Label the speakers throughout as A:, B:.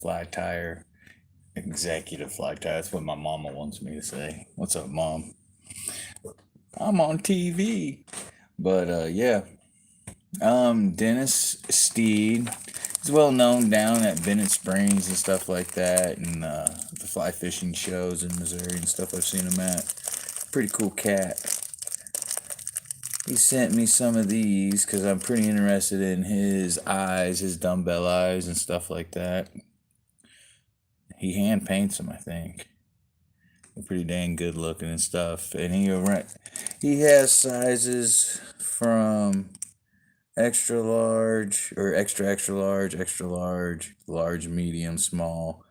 A: fly tire, executive fly tire. That's what my mama wants me to say. What's up, mom? I'm on TV. But yeah, Dennis Steed. He's well known down at Bennett Springs and stuff like that, and the fly fishing shows in Missouri and stuff I've seen him at. Pretty cool cat. He sent me some of these because I'm pretty interested in his eyes, his dumbbell eyes, and stuff like that. He hand paints them, I think. They're pretty dang good looking and stuff. And he has sizes from extra large or extra large, large, medium, small,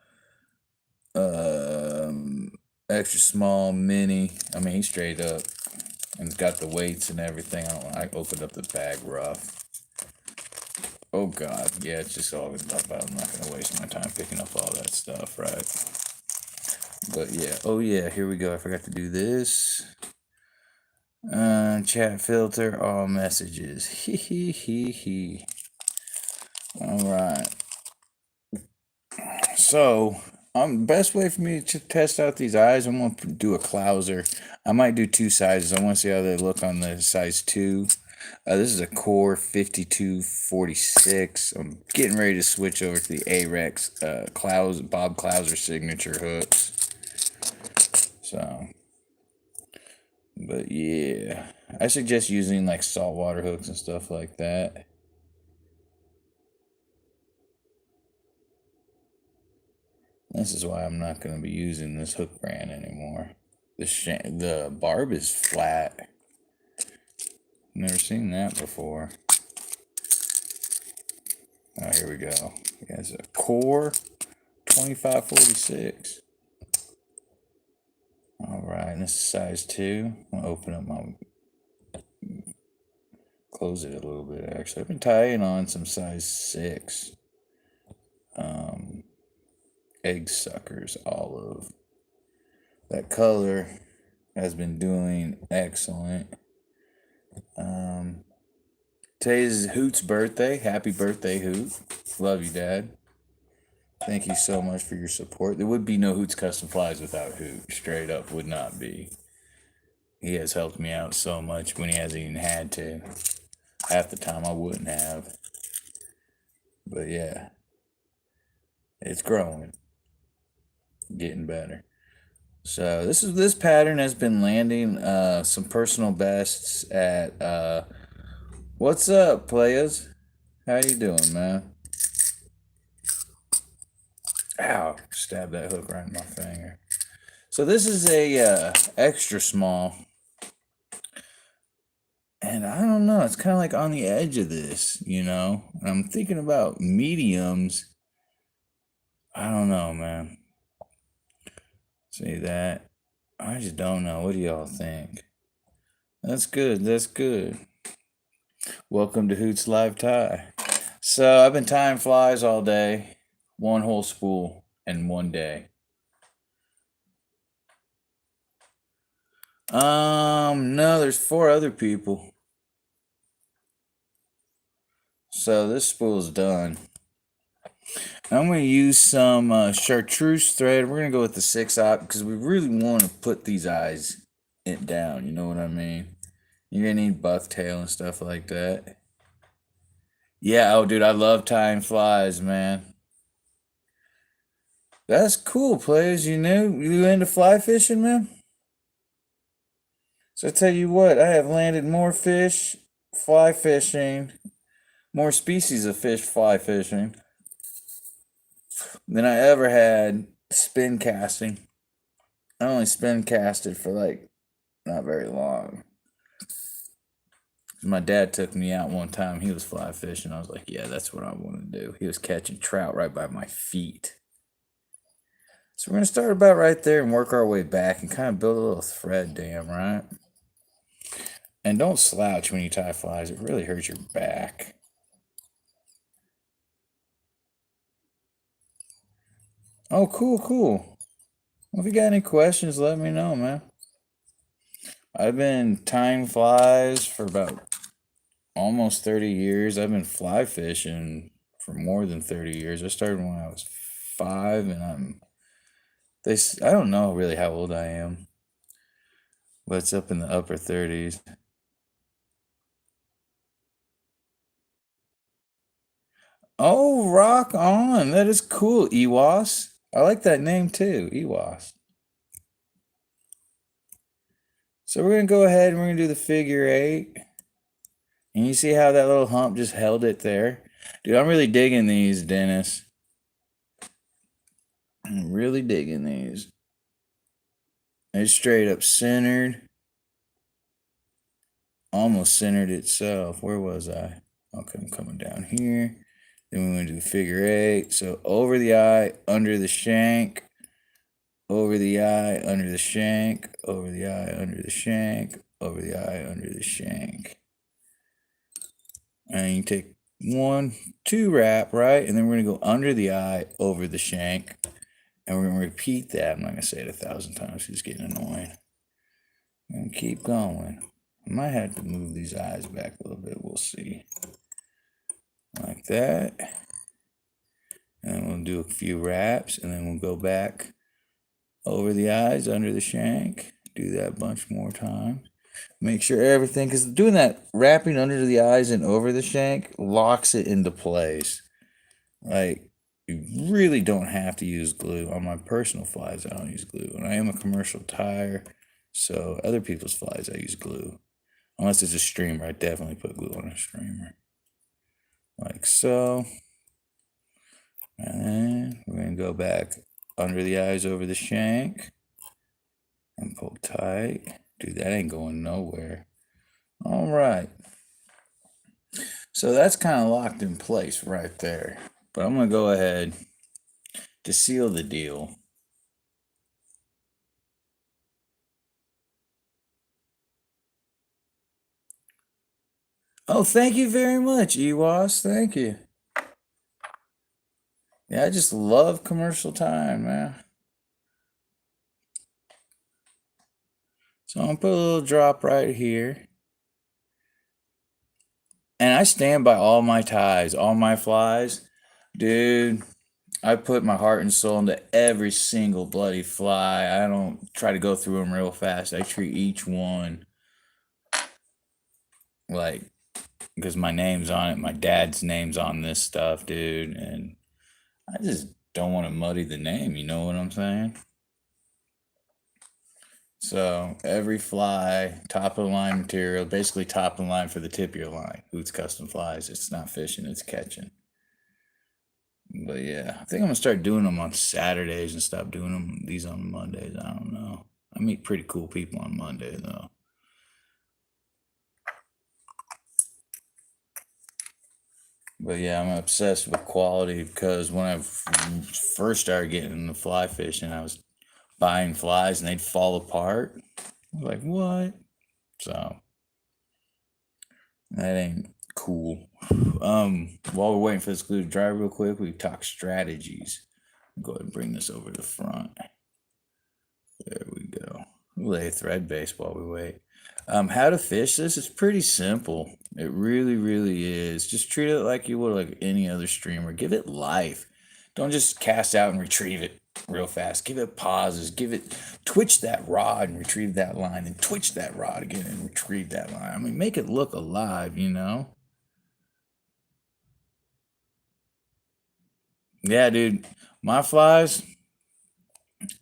A: um, extra small, mini. I mean, he's straight up and got the weights and everything. I opened up the bag rough. Oh God, yeah, it's just all good stuff. I'm not gonna waste my time picking up all that stuff, right? But yeah, oh yeah, here we go. I forgot to do this. Chat filter, all messages. Hee hee hee hee. All right. So, best way for me to test out these eyes, I'm gonna do a Clouser. I might do two sizes. I want to see how they look on the size 2. This is a Core 5246. I'm getting ready to switch over to the A-Rex Bob Clouser signature hooks. So, but yeah, I suggest using like saltwater hooks and stuff like that. This is why I'm not going to be using this hook brand anymore. The barb is flat. Never seen that before. Oh, here we go. It's a Core 2546. All right, and this is size 2. I'm gonna open up close it a little bit. Actually, I've been tying on some size 6. Egg suckers, olive. That color has been doing excellent. Today's Hoots' birthday. Happy birthday, Hoot. Love you, Dad. Thank you so much for your support. There would be no Hoots Custom Flies without Hoot. Straight up would not be. He has helped me out so much when he hasn't even had to. Half the time I wouldn't have. But yeah, it's growing. Getting better. So this pattern has been landing some personal bests at what's up, players? How you doing, man? Ow, stab that hook right in my finger. So this is a extra small. And I don't know, it's kind of like on the edge of this, you know? And I'm thinking about mediums. I don't know, man. See that? I just don't know. What do y'all think? That's good. That's good. Welcome to Hoots Live Tie. So I've been tying flies all day, one whole spool in one day. No, there's 4 other people. So this spool's done. I'm going to use some chartreuse thread. We're going to go with the 6-aught because we really want to put these eyes down. You know what I mean? You're going to need bucktail and stuff like that. Yeah, oh, dude, I love tying flies, man. That's cool, players. You into fly fishing, man? So I tell you what, I have landed more fish fly fishing, more species of fish fly fishing than I ever had spin casting. I only spin casted for like not very long. My dad took me out one time. He was fly fishing. I was like, yeah, that's what I want to do. He was catching trout right by my feet. So we're going to start about right there and work our way back and kind of build a little thread dam, right? And don't slouch when you tie flies. It really hurts your back. Oh, cool, cool. Well, if you got any questions, let me know, man. I've been tying flies for about almost 30 years. I've been fly fishing for more than 30 years. I started when I was 5, and I don't know really how old I am, but it's up in the upper 30s. Oh, rock on! That is cool, Ewas. I like that name too, Ewas. So we're gonna go ahead and we're gonna do the figure 8. And you see how that little hump just held it there? Dude, I'm really digging these, Dennis. I'm really digging these. It's straight up centered. Almost centered itself. Where was I? Okay, I'm coming down here. Then we're going to do figure 8. So over the eye, under the shank. Over the eye, under the shank. Over the eye, under the shank. Over the eye, under the shank. And you take 1, 2 wrap, right? And then we're going to go under the eye, over the shank. And we're going to repeat that. I'm not going to say it 1,000 times. It's getting annoying. And keep going. I might have to move these eyes back a little bit. We'll see. Like that. And then we'll do a few wraps. And then we'll go back over the eyes, under the shank. Do that a bunch more times. Make sure everything, because doing that wrapping under the eyes and over the shank locks it into place. Like, you really don't have to use glue. On my personal flies, I don't use glue. And I am a commercial tire, so other people's flies, I use glue. Unless it's a streamer, I definitely put glue on a streamer. Like so. And then we're going to go back under the eyes, over the shank. And pull tight. Dude, that ain't going nowhere. All right. So that's kind of locked in place right there. But I'm going to go ahead to seal the deal. Oh, thank you very much, Ewas. Thank you. Yeah, I just love commercial time, man. So I'm going to put a little drop right here. And I stand by all my ties, all my flies. Dude, I put my heart and soul into every single bloody fly. I don't try to go through them real fast. I treat each one like, because my name's on it, my dad's name's on this stuff, dude. And I just don't want to muddy the name, you know what I'm saying? So every fly, top of the line material, basically top of the line for the tip of your line. Hoots custom flies. It's not fishing, it's catching. But yeah, I think I'm gonna start doing them on Saturdays and stop doing them these on Mondays. I don't know. I meet pretty cool people on Monday though. But yeah, I'm obsessed with quality because when I first started getting into fly fishing, I was buying flies and they'd fall apart. I was like, what? So that ain't cool. While we're waiting for this glue to dry real quick, we talk strategies. Go ahead and bring this over to the front. There we go. Lay thread base while we wait. How to fish this is pretty simple. It really, really is. Just treat it like you would like any other streamer. Give it life. Don't just cast out and retrieve it real fast. Give it pauses. Give it twitch that rod and retrieve that line, and twitch that rod again and retrieve that line. I mean, make it look alive, you know? Yeah, dude. My flies,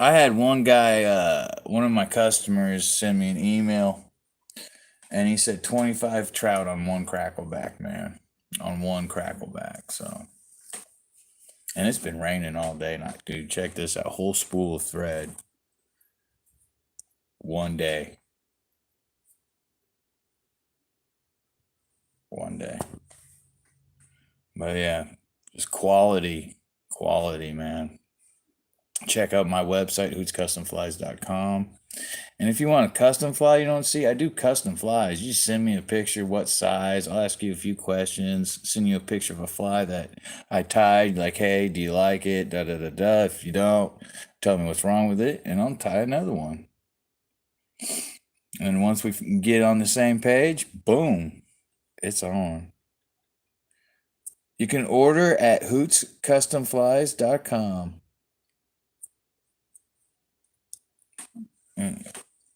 A: I had one guy, one of my customers send me an email and he said 25 trout on one crackleback, man. On one crackleback. So, and it's been raining all day. And dude, check this out. Whole spool of thread. One day. One day. But yeah, just quality. Quality, man. Check out my website, hootscustomflies.com. And if you want a custom fly you don't see, I do custom flies. You send me a picture, what size. I'll ask you a few questions. Send you a picture of a fly that I tied. Like, hey, do you like it? Da da da da. If you don't, tell me what's wrong with it, and I'll tie another one. And once we get on the same page, boom, it's on. You can order at hootscustomflies.com. And,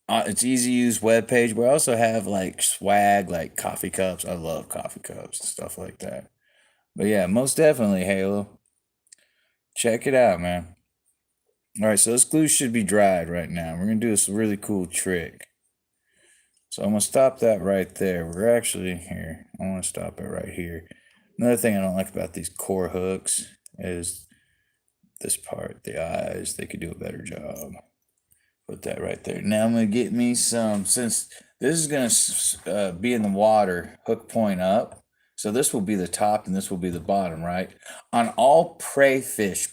A: it's easy to use web page. We also have like swag, like coffee cups. I love coffee cups and stuff like that. But yeah, most definitely Halo. Check it out, man. All right, so this glue should be dried right now. We're gonna do this really cool trick. So I'm gonna stop that right there. We're actually here. I want to stop it right here. Another thing I don't like about these core hooks is this part, the eyes. They could do a better job. Put that right there. Now I'm gonna get me some. Since this is gonna be in the water, hook point up. So this will be the top and this will be the bottom, right? On all prey fish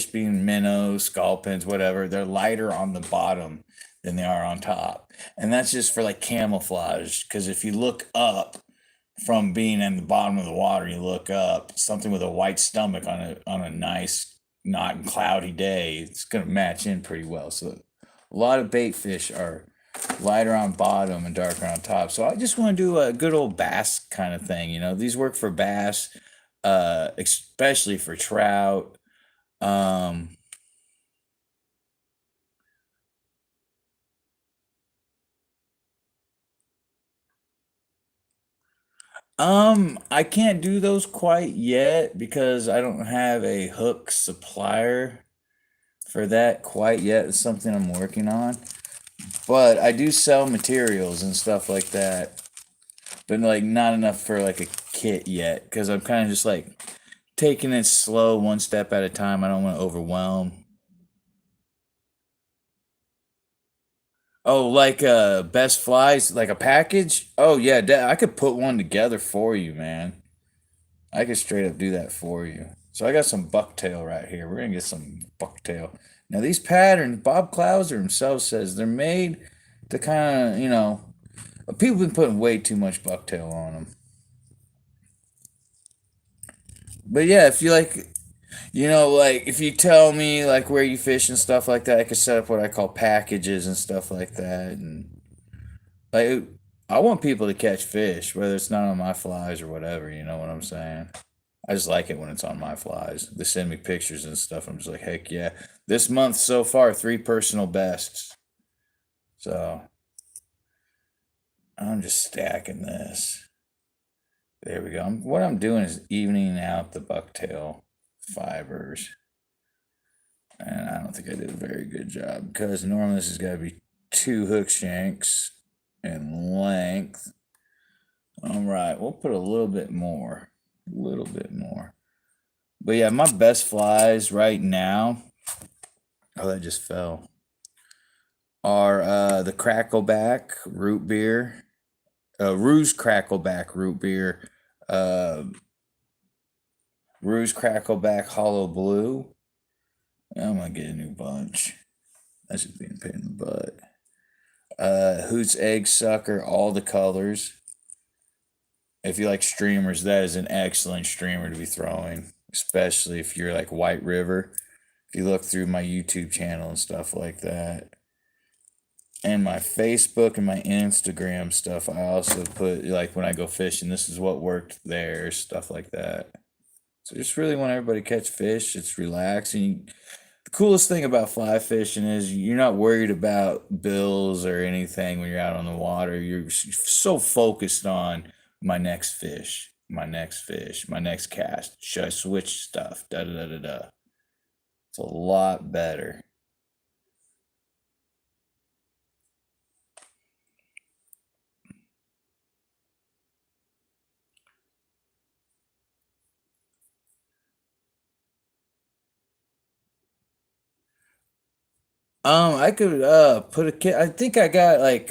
A: being minnows, sculpins, whatever, they're lighter on the bottom than they are on top, and that's just for like camouflage. Because if you look up from being in the bottom of the water, you look up, something with a white stomach on a nice, not cloudy day, it's gonna match in pretty well. So a lot of bait fish are lighter on bottom and darker on top. So I just want to do a good old bass kind of thing. These work for bass, especially for trout. Um, I can't do those quite yet because I don't have a hook supplier for that quite yet. It's something I'm working on. But I do sell materials and stuff like that. But like not enough for like a kit yet because I'm kind of just like taking it slow, one step at a time. I don't want to overwhelm. Oh, like best flies, like a package? Oh yeah, I could put one together for you, man. I could straight up do that for you. So I got some bucktail right here. We're gonna get some bucktail. Now these patterns, Bob Clouser himself says they're made to kind of, people been putting way too much bucktail on them. But yeah, if you like, like if you tell me like where you fish and stuff like that, I could set up what I call packages and stuff like that. And like, I want people to catch fish, whether it's not on my flies or whatever. You know what I'm saying? I just like it when it's on my flies. They send me pictures and stuff. I'm just like, heck yeah. This month so far, three personal bests. So I'm just stacking this. There we go. What I'm doing is evening out the bucktail fibers. And I don't think I did a very good job because normally this has got to be two hook shanks in length. All right, we'll put a little bit more. A little bit more. But yeah, my best flies right now, oh, that just fell, are the Crackleback root beer, Ruse Crackleback root beer, uh, Ruse Crackleback Hollow Blue. I'm gonna get a new bunch. That's just being a pain in the butt. Hoots Egg Sucker, all the colors. If you like streamers, that is an excellent streamer to be throwing, especially if you're like White River. If you look through my YouTube channel and stuff like that, and my Facebook and my Instagram stuff, I also put like when I go fishing, this is what worked there, stuff like that. So just really want everybody to catch fish. It's relaxing. The coolest thing about fly fishing is you're not worried about bills or anything when you're out on the water. You're so focused on my next fish, my next fish, my next cast. Should I switch stuff? Da da da da da. It's a lot better. I could put a kit. I think I got like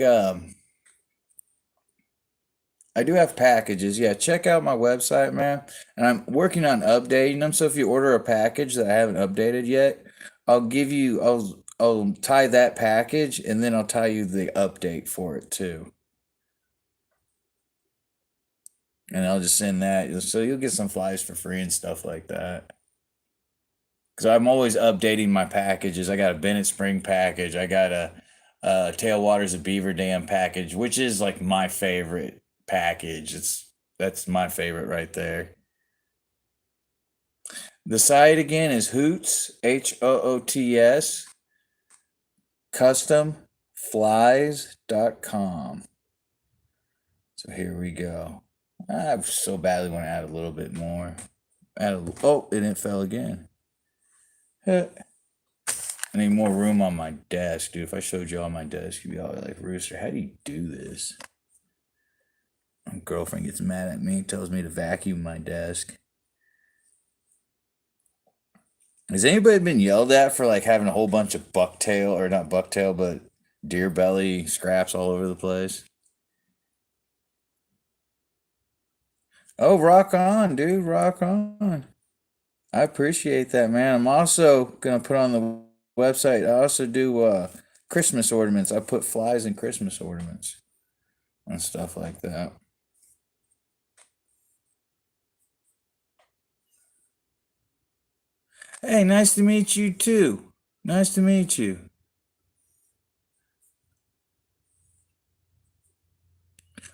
A: I do have packages. Yeah, check out my website, man. And I'm working on updating them. So if you order a package that I haven't updated yet, I'll tie that package and then I'll tie you the update for it too. And I'll just send that. So you'll get some flies for free and stuff like that. Because I'm always updating my packages. I got a Bennett Spring package. I got a Tailwaters of Beaver Dam package, which is like my favorite package. That's my favorite right there. The site again is Hoots, Hoots, custom flies.com. So here we go. I so badly want to add a little bit more. Oh, and it fell again. I need more room on my desk, dude. If I showed you all my desk, you'd be all like, Rooster, how do you do this? My girlfriend gets mad at me, tells me to vacuum my desk. Has anybody been yelled at for like having a whole bunch of bucktail, or not bucktail, but deer belly scraps all over the place? Oh, rock on, dude. Rock on. I appreciate that, man. I'm also gonna put on the website. I also do Christmas ornaments. I put flies in Christmas ornaments and stuff like that. Hey, nice to meet you too. Nice to meet you.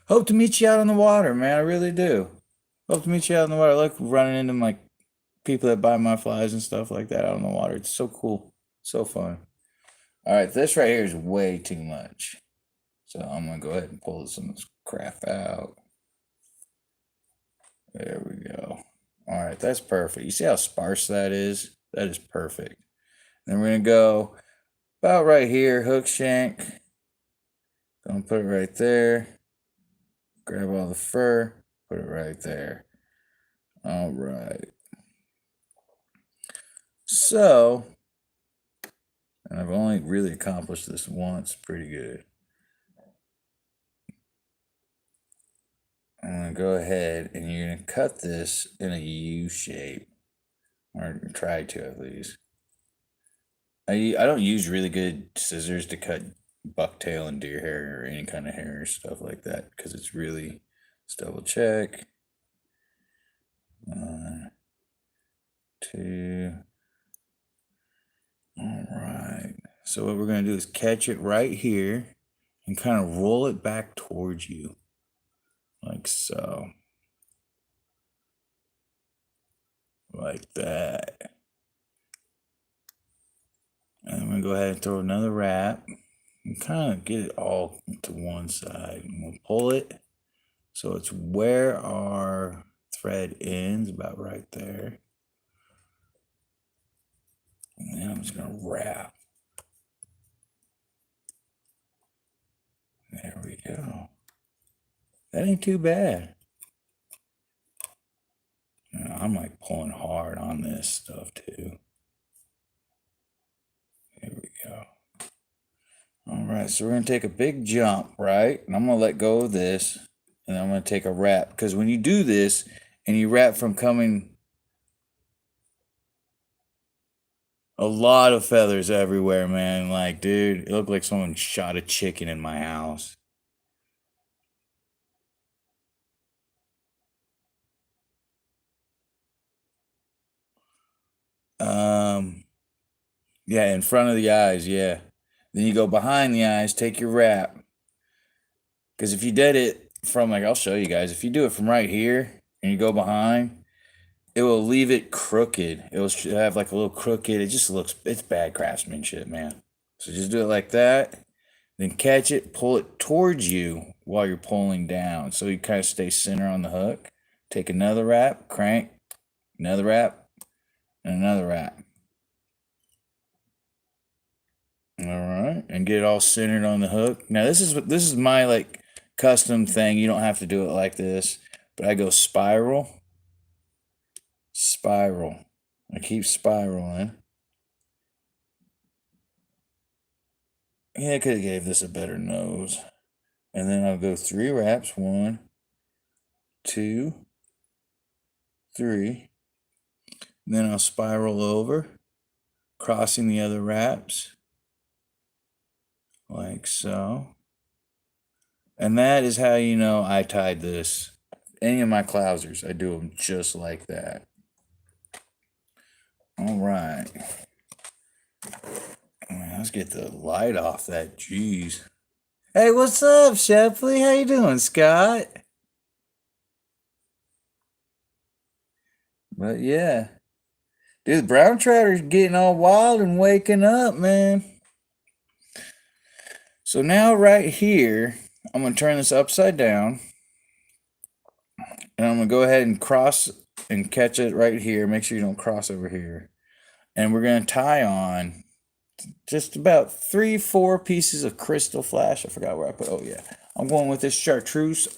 A: Hope to meet you out on the water, man. I really do. Hope to meet you out on the water. I like running into my people that buy my flies and stuff like that out on the water. It's so cool. So fun. All right, this right here is way too much. So I'm gonna go ahead and pull some of this crap out. There we go. All right, that's perfect. You see how sparse that is? That is perfect. Then we're gonna go about right here, hook shank. Gonna put it right there. Grab all the fur, put it right there. All right. So, and I've only really accomplished this once pretty good. I'm going to go ahead and you're going to cut this in a U shape, or try to at least. I don't use really good scissors to cut bucktail and deer hair or any kind of hair or stuff like that because it's really, let's double check. 2. All right. So what we're going to do is catch it right here and kind of roll it back towards you like so. Like that. And I'm going to go ahead and throw another wrap and kind of get it all to one side. And we'll pull it so it's where our thread ends, about right there. And then I'm just going to wrap. There we go. That ain't too bad. I'm like pulling hard on this stuff too. There we go. All right, so we're going to take a big jump, right? And I'm going to let go of this, and I'm going to take a wrap. Because when you do this, and you wrap from coming, a lot of feathers everywhere, man. Like, dude, it looked like someone shot a chicken in my house. Um, yeah, in front of the eyes, yeah. Then you go behind the eyes, take your wrap. Because if you did it from, like, I'll show you guys. If you do it from right here and you go behind, it will leave it crooked. It will have like a little crooked. It just looks, it's bad craftsmanship, man. So just do it like that. Then catch it, pull it towards you while you're pulling down. So you kind of stay center on the hook. Take another wrap, crank, another wrap, and another wrap. All right, and get it all centered on the hook. Now this is my like custom thing. You don't have to do it like this, but I go spiral, spiral. I keep spiraling. Yeah, I could have gave this a better nose. And then I'll go 3 wraps. 1, 2, 3. Then I'll spiral over, crossing the other wraps, like so. And that is how you know I tied this. Any of my Clousers, I do them just like that. All right. Let's get the light off that. Jeez. Hey, what's up, Shepley? How you doing, Scott? But yeah. Dude, the brown trouter's getting all wild and waking up, man. So now right here, I'm going to turn this upside down. And I'm going to go ahead and cross and catch it right here. Make sure you don't cross over here. And we're going to tie on just about 3-4 pieces of crystal flash. I forgot where I put. Oh yeah, I'm going with this chartreuse.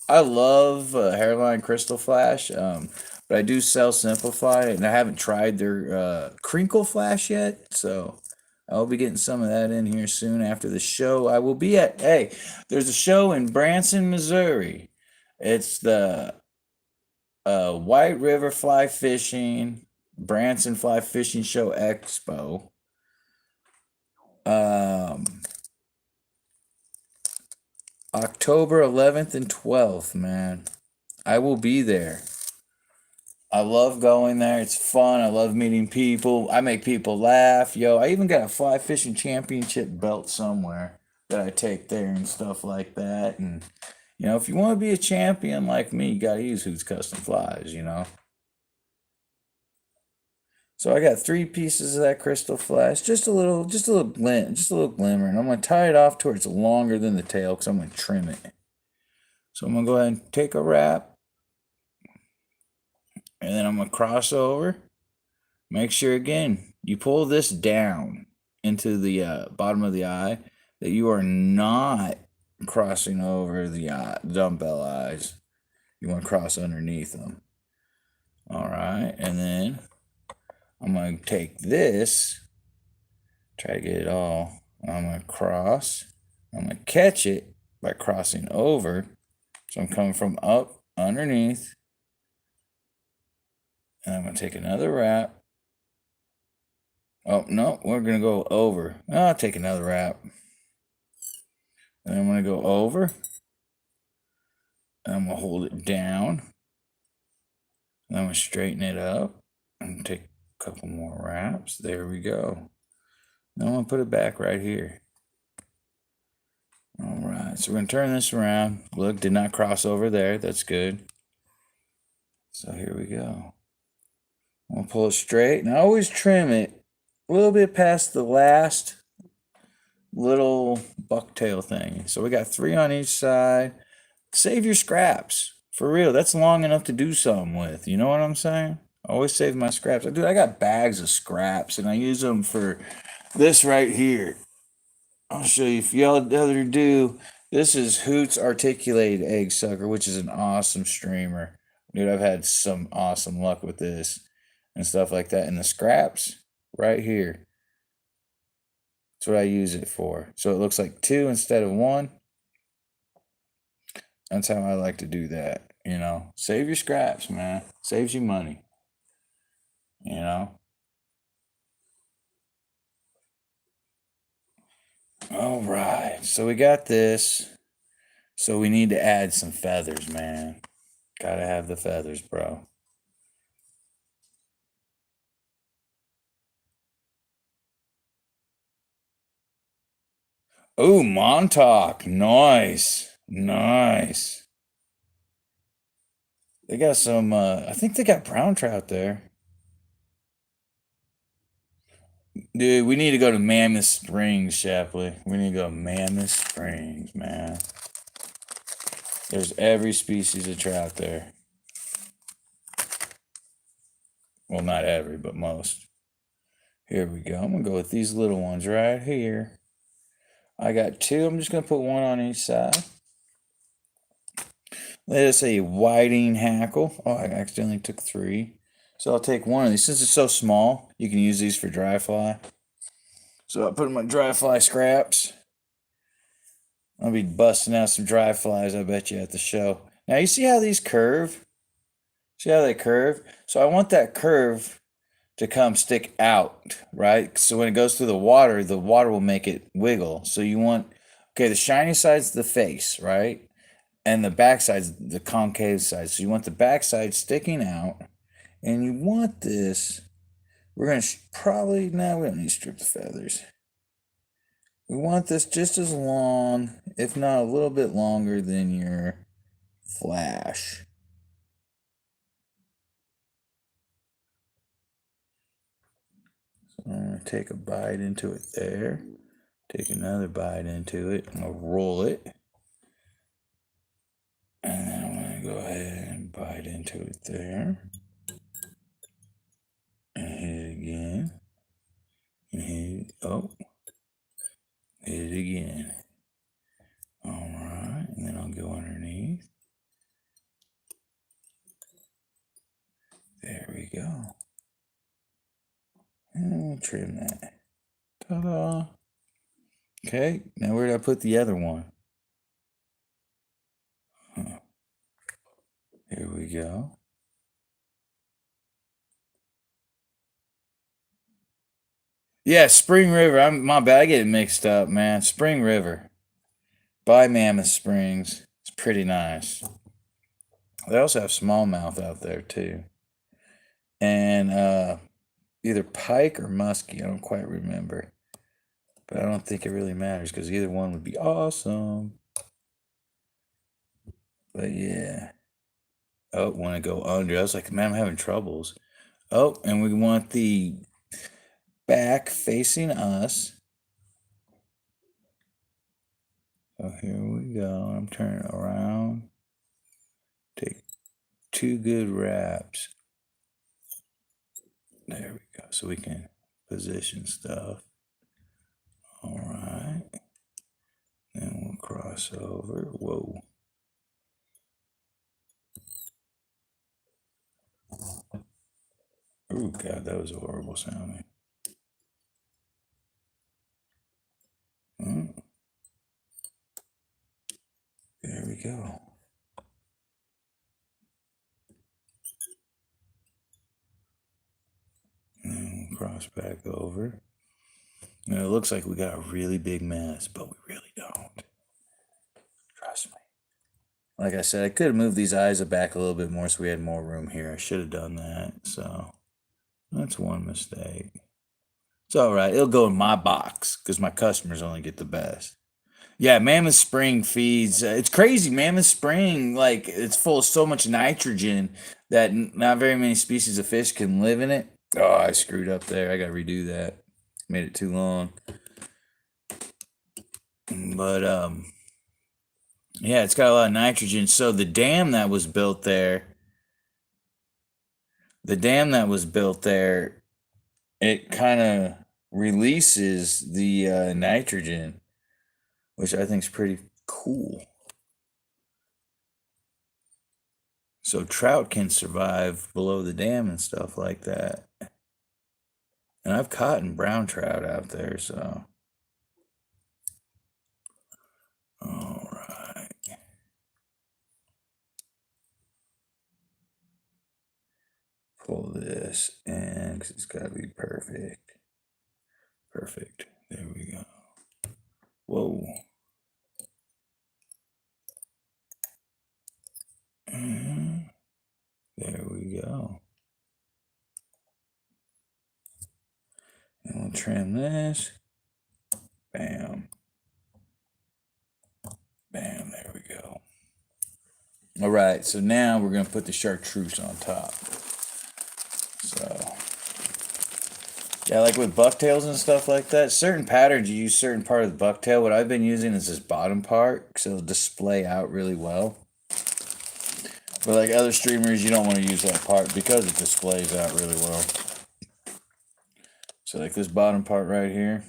A: I love hairline crystal flash, but I do sell simplify, and I haven't tried their crinkle flash yet. So I'll be getting some of that in here soon after the show. I will be at. Hey, there's a show in Branson, Missouri. It's the White River Fly Fishing Branson Fly Fishing Show Expo. Um, October 11th and 12th, man. I will be there. I love going there. It's fun. I love meeting people. I make people laugh. Yo, I even got a fly fishing championship belt somewhere that I take there and stuff like that. And, if you want to be a champion like me, you got to use Hoots Custom Flies. So I got 3 pieces of that crystal flash, just a little glimmer, and I'm gonna tie it off to where it's longer than the tail because I'm gonna trim it. So I'm gonna go ahead and take a wrap, and then I'm gonna cross over. Make sure again you pull this down into the bottom of the eye, that you are not crossing over the dumbbell eyes. You want to cross underneath them. All right, and then I'm gonna take this. Try to get it all. I'm going to cross. I'm going to catch it by crossing over. So I'm coming from up underneath. And I'm going to take another wrap. Oh, no, we're going to go over. I'll take another wrap. And I'm going to go over. And I'm going to hold it down. And I'm going to straighten it up. And take a couple more wraps. There we go. Now I'm going to put it back right here. All right, so we're going to turn this around. Look, did not cross over there. That's good. So here we go. I'm going to pull it straight, and I always trim it a little bit past the last little bucktail thing. So we got 3 on each side. Save your scraps. For real, that's long enough to do something with. You know what I'm saying? I always save my scraps. Dude, I got bags of scraps, and I use them for this right here. I'll show you if y'all ever do. This is Hoots Articulated Egg Sucker, which is an awesome streamer. Dude, I've had some awesome luck with this and stuff like that. And the scraps right here. That's what I use it for. So it looks like 2 instead of 1. That's how I like to do that. Save your scraps, man. Saves you money. You know? All right. So we got this. So we need to add some feathers, man. Gotta have the feathers, bro. Oh, Montauk. Nice. Nice. They got some, I think they got brown trout there. Dude, we need to go to Mammoth Springs, Shapley. We need to go to Mammoth Springs, man. There's every species of trout there. Well, not every, but most. Here we go. I'm going to go with these little ones right here. I got 2. I'm just going to put 1 on each side. Let us say whiting hackle. Oh, I accidentally took 3. So I'll take 1 of these. Since it's so small, you can use these for dry fly. So I put in my dry fly scraps. I'll be busting out some dry flies, I bet you, at the show. Now, you see how these curve? See how they curve? So I want that curve to come stick out, right? So when it goes through the water will make it wiggle. So you want, okay, the shiny side's the face, right? And the back side's the concave side. So you want the back side sticking out. And you want this, we're going to probably, no, we don't need to strip the feathers. We want this just as long, if not a little bit longer than your flash. So I'm going to take a bite into it there. Take another bite into it. I'm going to roll it. And then I'm going to go ahead and bite into it there. And hit it again. And hit it. Oh. Hit it again. Alright. And then I'll go underneath. There we go. And we'll trim that. Ta-da! Okay, now where did I put the other one? Huh. Here we go. Yeah, Spring River. My bad. I get it mixed up, man. Spring River by Mammoth Springs. It's pretty nice. They also have smallmouth out there too, and either pike or muskie. I don't quite remember, but I don't think it really matters because either one would be awesome. But yeah. Oh, want to go under? I was like, man, I'm having troubles. Oh, and we want the back facing us. So here we go. I'm turning around. Take 2 good wraps. There we go. So we can position stuff. All right. Then we'll cross over. Whoa. Oh, God, that was horrible sounding. There we go. And then we'll cross back over. And it looks like we got a really big mess, but we really don't. Trust me. Like I said, I could have moved these eyes back a little bit more so we had more room here. I should have done that. So that's one mistake. It's all right. It'll go in my box because my customers only get the best. Yeah, Mammoth Spring feeds. It's crazy. Mammoth Spring, like, it's full of so much nitrogen that not very many species of fish can live in it. Oh, I screwed up there. I got to redo that. Made it too long. But, yeah, it's got a lot of nitrogen. So the dam that was built there, it kind of releases the nitrogen, which I think is pretty cool. So trout can survive below the dam and stuff like that. And I've caught brown trout out there, so. All right. Pull this in because it's got to be perfect. Perfect. There we go. Whoa. And there we go. And we'll trim this. Bam. Bam. There we go. All right. So now we're going to put the chartreuse on top. So, yeah, like with bucktails and stuff like that, certain patterns you use certain part of the bucktail. What I've been using is this bottom part because it'll display out really well. But like other streamers, you don't want to use that part because it displays out really well. So like this bottom part right here,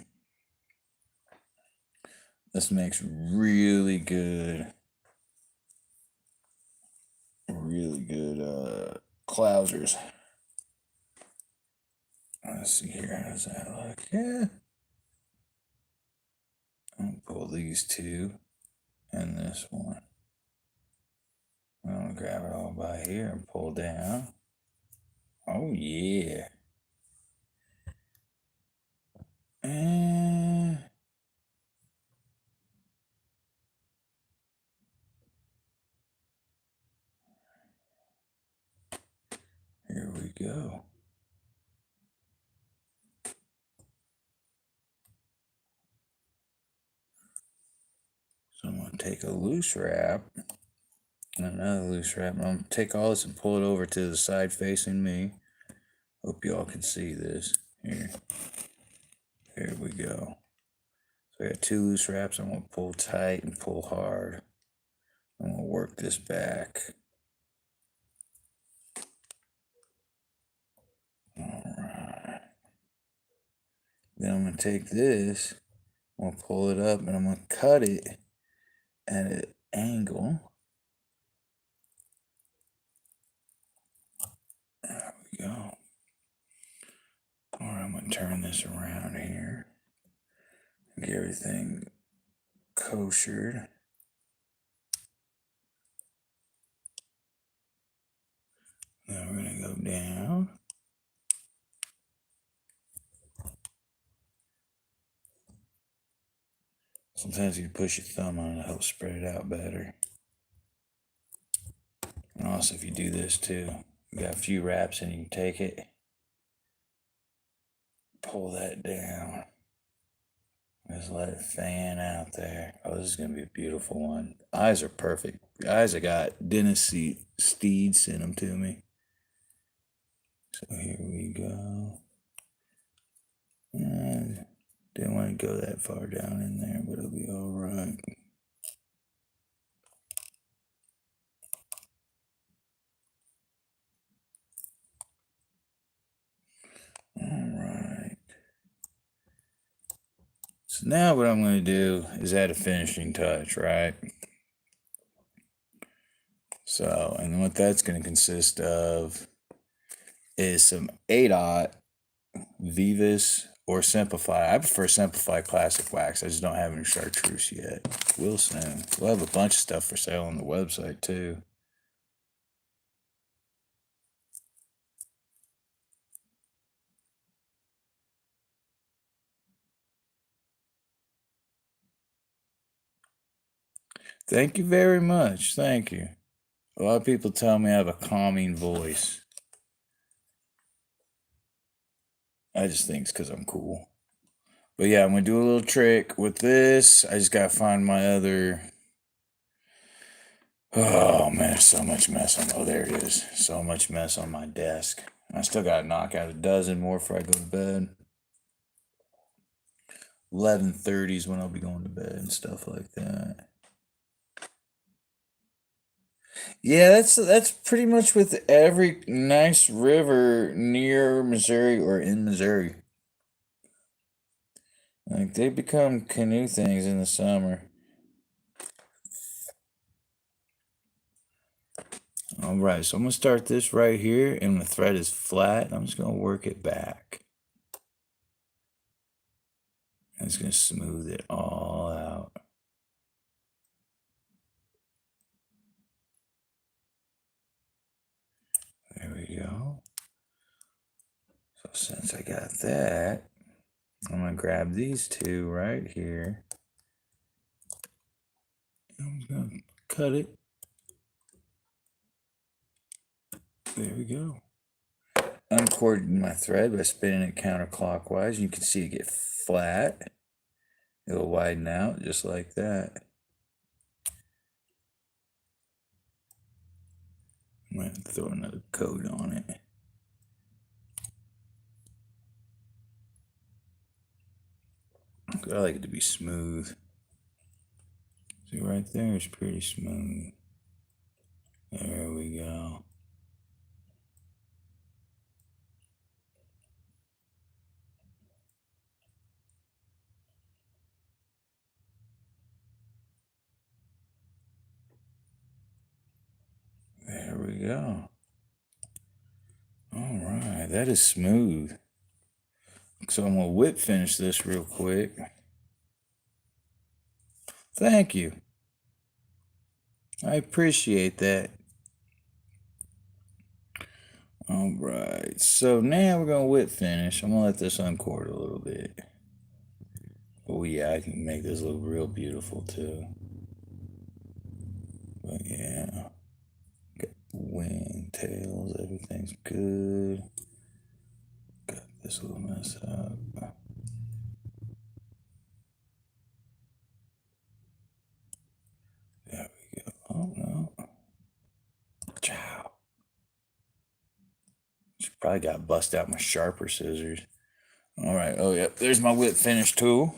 A: this makes really good Clousers. Let's see here, how does that look? Yeah. I'll pull these two and this one. I'm gonna grab it all by here and pull down. Oh yeah. And here we go. So I'm gonna take a loose wrap and another loose wrap. I'm gonna take all this and pull it over to the side facing me. Hope y'all can see this. Here we go. So I got 2 loose wraps. I'm going to pull tight and pull hard. I'm going to work this back. Alright. Then I'm going to take this, I'm going to pull it up, and I'm going to cut it at an angle. There we go. Alright, I'm going to turn this around here. Get everything koshered. Now we're going to go down. Sometimes you push your thumb on it, it helps spread it out better. And also, if you do this too, you got a few wraps and you take it, pull that down. Just let it fan out there. Oh, this is going to be a beautiful one. Eyes are perfect. The eyes I got Dennis Steed sent them to me. So here we go. And didn't want to go that far down in there, but it'll be all right. All right. So now what I'm going to do is add a finishing touch, right? So, and what that's going to consist of is some 8-aught Vivas or Simplify. I prefer Simplify Classic Wax. I just don't have any chartreuse yet. Will soon. We'll have a bunch of stuff for sale on the website too. Thank you very much. Thank you. A lot of people tell me I have a calming voice. I just think it's because I'm cool. But yeah, I'm going to do a little trick with this. I just got to find my other... Oh man, so much mess on... Oh, there it is. So much mess on my desk. I still got to knock out a dozen more before I go to bed. 11:30 is when I'll be going to bed and stuff like that. Yeah, that's pretty much with every nice river near Missouri or in Missouri. Like they become canoe things in the summer. All right, so I'm gonna start this right here, and the thread is flat. I'm just gonna work it back. I'm just gonna smooth it all out. There we go. So since I got that, I'm gonna grab these two right here. I'm just gonna cut it. There we go. Uncorded my thread by spinning it counterclockwise. You can see it get flat. It'll widen out just like that. I'm going to throw another coat on it. I like it to be smooth. See, right there is pretty smooth. There we go. There we go. All right, that is smooth. So I'm going to whip finish this real quick. Thank you. I appreciate that. All right, so now we're going to whip finish. I'm going to let this uncord a little bit. Oh yeah, I can make this look real beautiful too. But yeah, got wing tails, everything's good. Got this little mess up. There we go. Oh no. Ciao. Should probably got bust out my sharper scissors. All right. Oh yeah. There's my whip finish tool.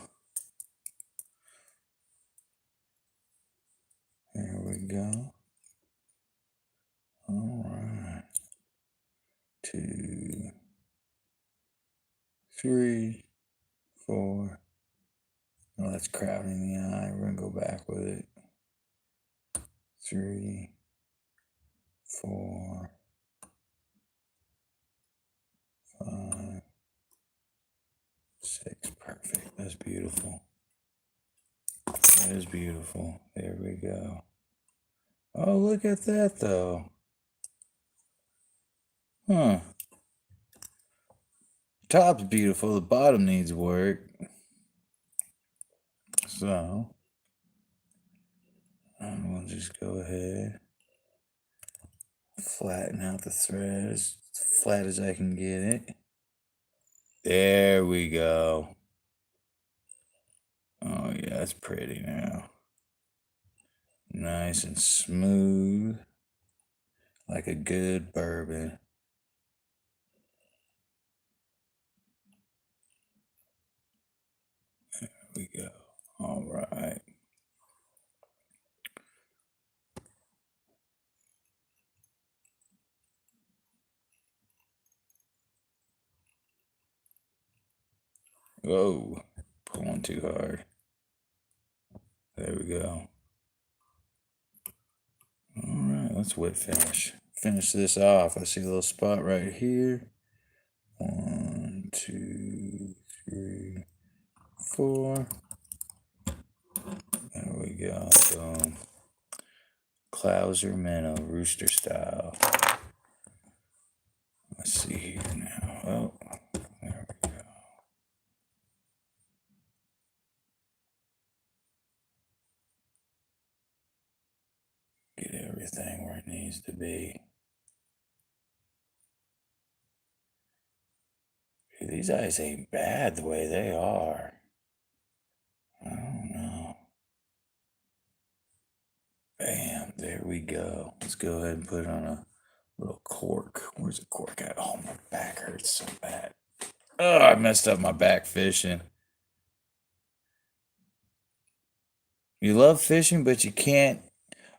A: 2, 3, 4. Oh, that's crowding the eye. We're going to go back with it. 3, 4, 5, 6. Perfect. That's beautiful. That is beautiful. There we go. Oh, look at that, though. Huh. Top's beautiful. The bottom needs work. So, I'm going to just go ahead. Flatten out the thread as flat as I can get it. There we go. Oh, yeah, that's pretty now. Nice and smooth. Like a good bourbon. There we go. All right. Whoa. Pulling too hard. There we go. All right, let's wet finish. Finish this off. I see a little spot right here. 1, 2, 3, 4. There we go. Boom. Clouser minnow, rooster style. Let's see here now. Oh, there we go. Get everything where it needs to be. Dude, these eyes ain't bad the way they are. I don't know. Bam, there we go. Let's go ahead and put it on a little cork. Where's the cork at? Oh, my back hurts so bad. Oh, I messed up my back fishing. You love fishing, but you can't.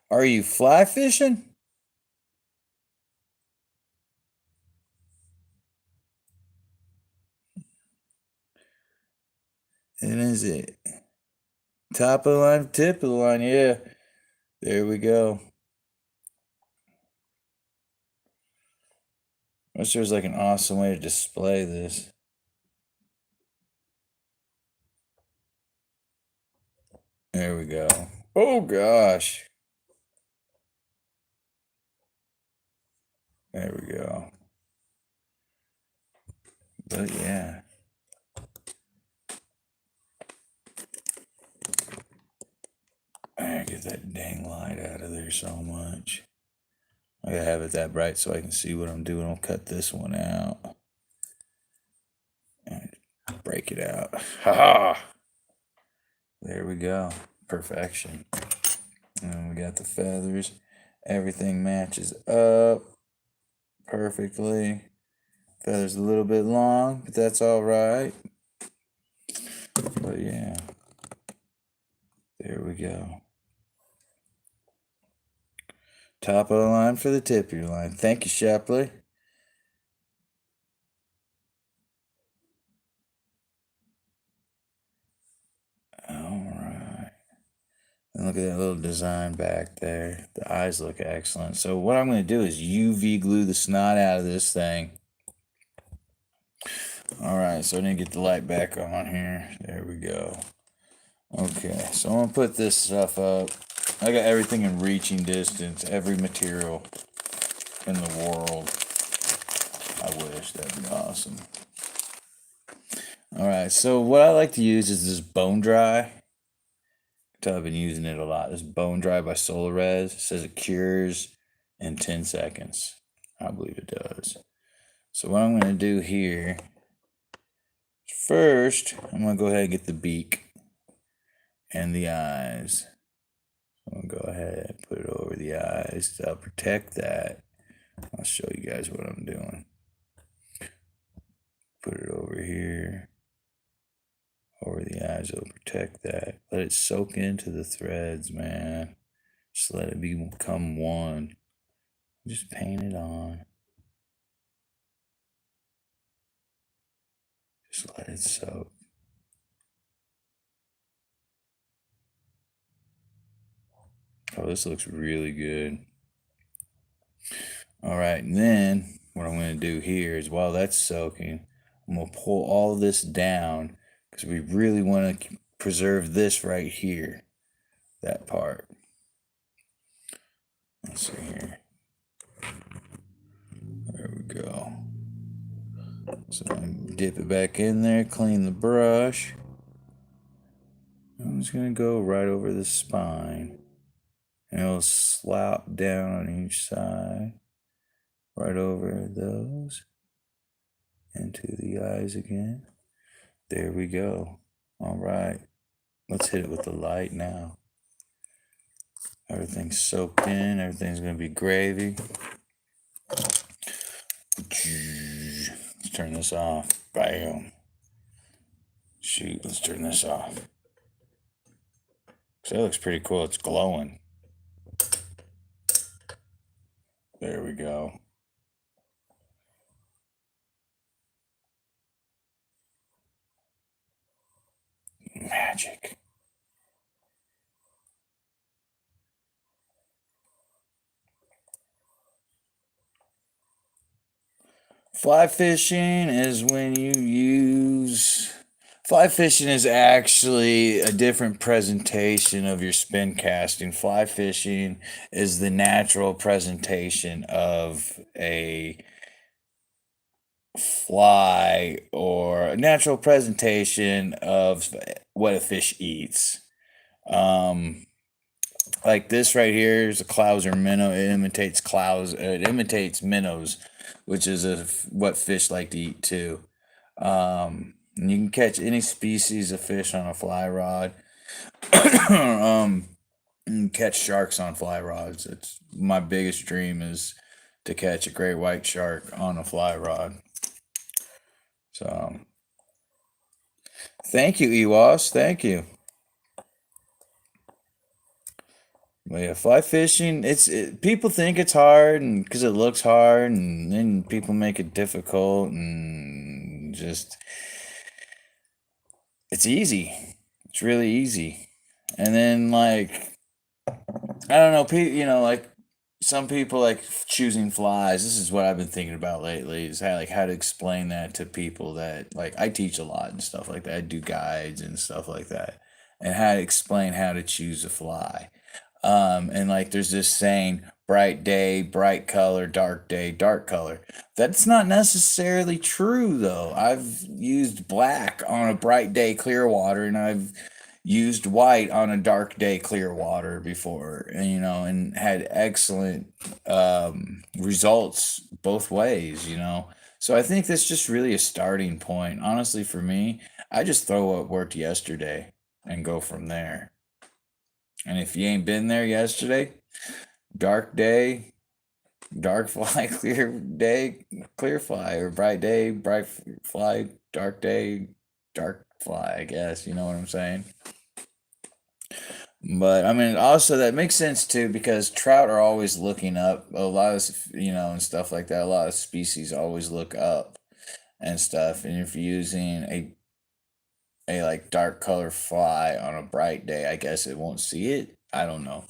A: Are you fly fishing? And is it top of the line, tip of the line? Yeah. There we go. I wish there was like an awesome way to display this. There we go. Oh gosh. There we go. But yeah. I get that dang light out of there so much. I gotta have it that bright so I can see what I'm doing. I'll cut this one out. And break it out. Ha ha! There we go. Perfection. And we got the feathers. Everything matches up perfectly. Feathers a little bit long, but that's all right. But yeah. There we go. Top of the line for the tip of your line. Thank you, Shapley. Alright. And look at that little design back there. The eyes look excellent. So what I'm going to do is UV glue the snot out of this thing. Alright, so I need to get the light back on here. There we go. Okay, so I'm going to put this stuff up. I got everything in reaching distance. Every material in the world. I wish. That'd be awesome. Alright, so what I like to use is this Bone Dry. I've been using it a lot. This Bone Dry by Solarez. It says it cures in 10 seconds. I believe it does. So what I'm going to do here, first, I'm going to go ahead and get the beak and the eyes. I'm going to go ahead and put it over the eyes. I'll protect that. I'll show you guys what I'm doing. Put it over here. Over the eyes, it'll protect that. Let it soak into the threads, man. Just let it become one. Just paint it on. Just let it soak. Oh, this looks really good. All right, and then what I'm going to do here is while that's soaking, I'm going to pull all of this down because we really want to preserve this right here, that part. Let's see here. There we go. So I'm dip it back in there, clean the brush. I'm just going to go right over the spine. And it'll slop down on each side. Right over those. Into the eyes again. There we go. All right. Let's hit it with the light now. Everything's soaked in. Everything's going to be gravy. Let's turn this off. Bam. Shoot, let's turn this off. So that looks pretty cool. It's glowing. There we go. Magic. Fly fishing is when you use. Fly fishing is actually a different presentation of your spin casting. Fly fishing is the natural presentation of a fly or a natural presentation of what a fish eats. Um, like this right here is a Clouser minnow. It imitates It imitates minnows, which is what fish like to eat too. And you can catch any species of fish on a fly rod. You can catch sharks on fly rods. It's my biggest dream is to catch a great white shark on a fly rod. So, thank you, Ewas. Thank you. But yeah, fly fishing. People think it's hard, and because it looks hard, and then people make it difficult, and just it's easy. It's really easy. And then I don't know, like some people like choosing flies. This is what I've been thinking about lately is how to explain that to people that like I teach a lot and stuff like that. I do guides and stuff like that. And how to explain how to choose a fly. And like there's this saying, bright day, bright color, dark day, dark color. That's not necessarily true though. I've used black on a bright day clear water and I've used white on a dark day clear water before, and and had excellent results both ways, So I think that's just really a starting point. Honestly, for me, I just throw what worked yesterday and go from there. And if you ain't been there yesterday, dark day, dark fly, clear day, clear fly, or bright day, bright fly, dark day, dark fly, I guess. You know what I'm saying? But I mean, also that makes sense too because trout are always looking up. A lot of, and stuff like that. A lot of species always look up and stuff. And if you're using a like dark color fly on a bright day, I guess it won't see it. I don't know.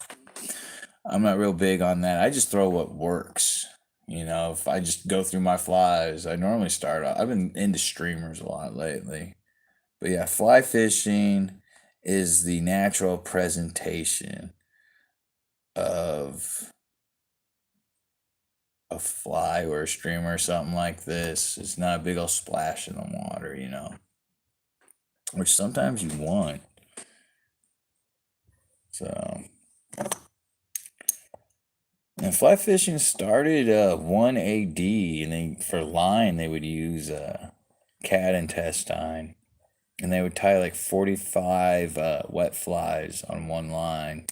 A: I'm not real big on that. I just throw what works. If I just go through my flies, I normally start off. I've been into streamers a lot lately. But yeah, fly fishing is the natural presentation of a fly or a streamer or something like this. It's not a big old splash in the water, which sometimes you want. So, and fly fishing started 1 AD, and for line they would use cat intestine, and they would tie like 45 wet flies on one line,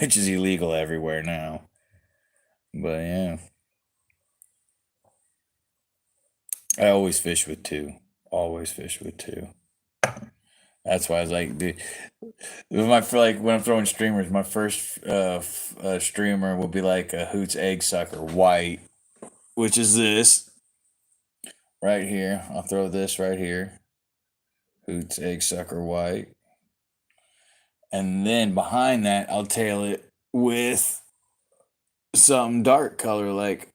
A: which is illegal everywhere now. But yeah, I always fish with two. Always fish with two. That's why I was like, when I'm throwing streamers, my first streamer will be like a Hoots egg sucker white, which is this right here. I'll throw this right here. Hoots egg sucker white. And then behind that, I'll tail it with some dark color like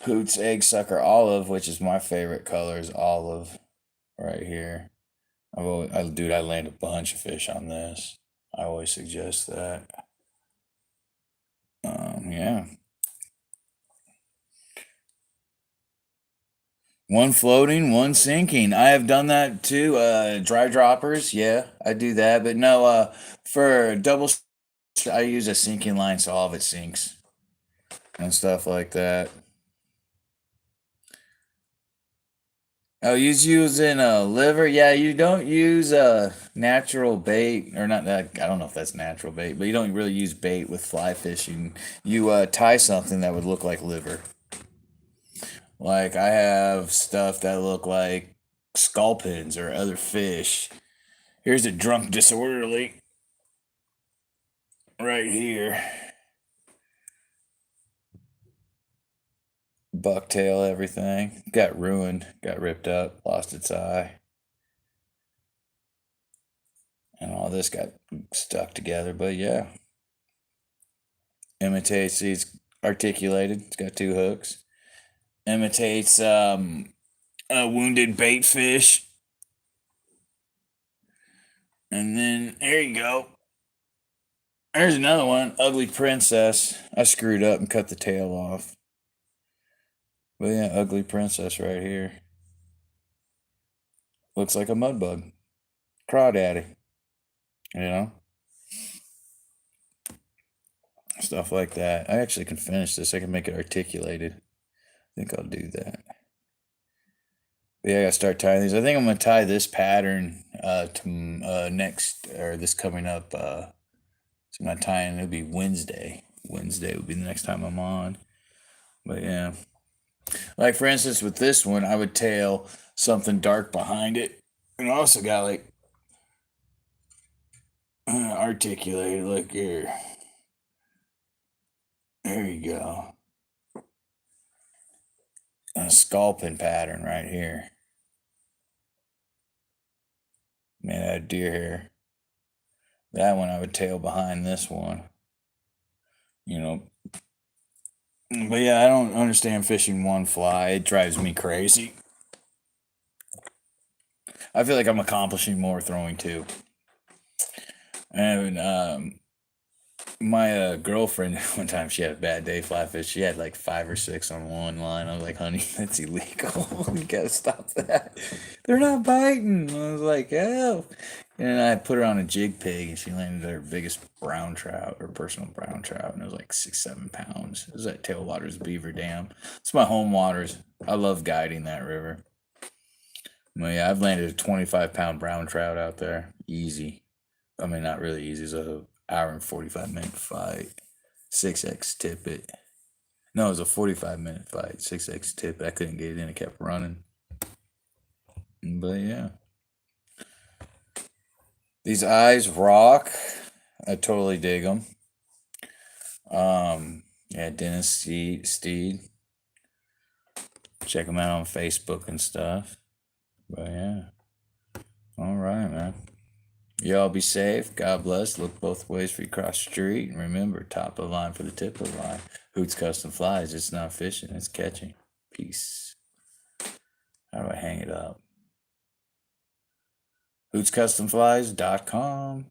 A: Hoots egg sucker olive, which is my favorite color, is olive right here. Dude, I land a bunch of fish on this. I always suggest that. Yeah. One floating, one sinking. I have done that too. Dry droppers, yeah, I do that. But no, for I use a sinking line so all of it sinks and stuff like that. Oh, you using a liver? Yeah, you don't use natural bait or not. I don't know if that's natural bait, but you don't really use bait with fly fishing. You tie something that would look like liver. Like I have stuff that look like sculpins or other fish. Here's a drunk disorderly right here. Bucktail everything. Got ruined, got ripped up, lost its eye. And all this got stuck together. But yeah. Imitates, he's articulated. It's got two hooks. Imitates a wounded bait fish. And then there you go. There's another one, ugly princess. I screwed up and cut the tail off. But yeah, ugly princess right here. Looks like a mud bug. Crawdaddy. You know? Stuff like that. I actually can finish this. I can make it articulated. I think I'll do that. But yeah, I gotta start tying these. I think I'm gonna tie this pattern to next or this coming up. So I'm not tying. It'll be Wednesday. Wednesday will be the next time I'm on. But yeah, like for instance with this one, I would tail something dark behind it, and I also got like articulated. Look here. There you go. A sculpin pattern right here. Made out of deer hair. That one I would tail behind this one. You know. But yeah, I don't understand fishing one fly. It drives me crazy. I feel like I'm accomplishing more throwing two. And my girlfriend, one time she had a bad day fly fish. She had like 5 or 6 on one line. I was like, honey, that's illegal. You gotta stop that. They're not biting. I was like, oh. And I put her on a jig pig, and she landed her biggest brown trout, her personal brown trout, and it was like 6, 7 pounds. It was at Tailwaters Beaver Dam. It's my home waters. I love guiding that river. Well, yeah, I've landed a 25-pound brown trout out there. Easy. I mean, not really easy. It's a hour and 45-minute fight. 6X tip it. No, it was a 45-minute fight. 6X tip. I couldn't get it in. It kept running. But yeah. These eyes rock. I totally dig them. Yeah, Dennis Steed. Check them out on Facebook and stuff. But yeah. All right, man. Y'all be safe. God bless. Look both ways for you cross the street. And remember, top of the line for the tip of the line. Hoots Custom Flies. It's not fishing, it's catching. Peace. How do I hang it up? HootsCustomFlies.com.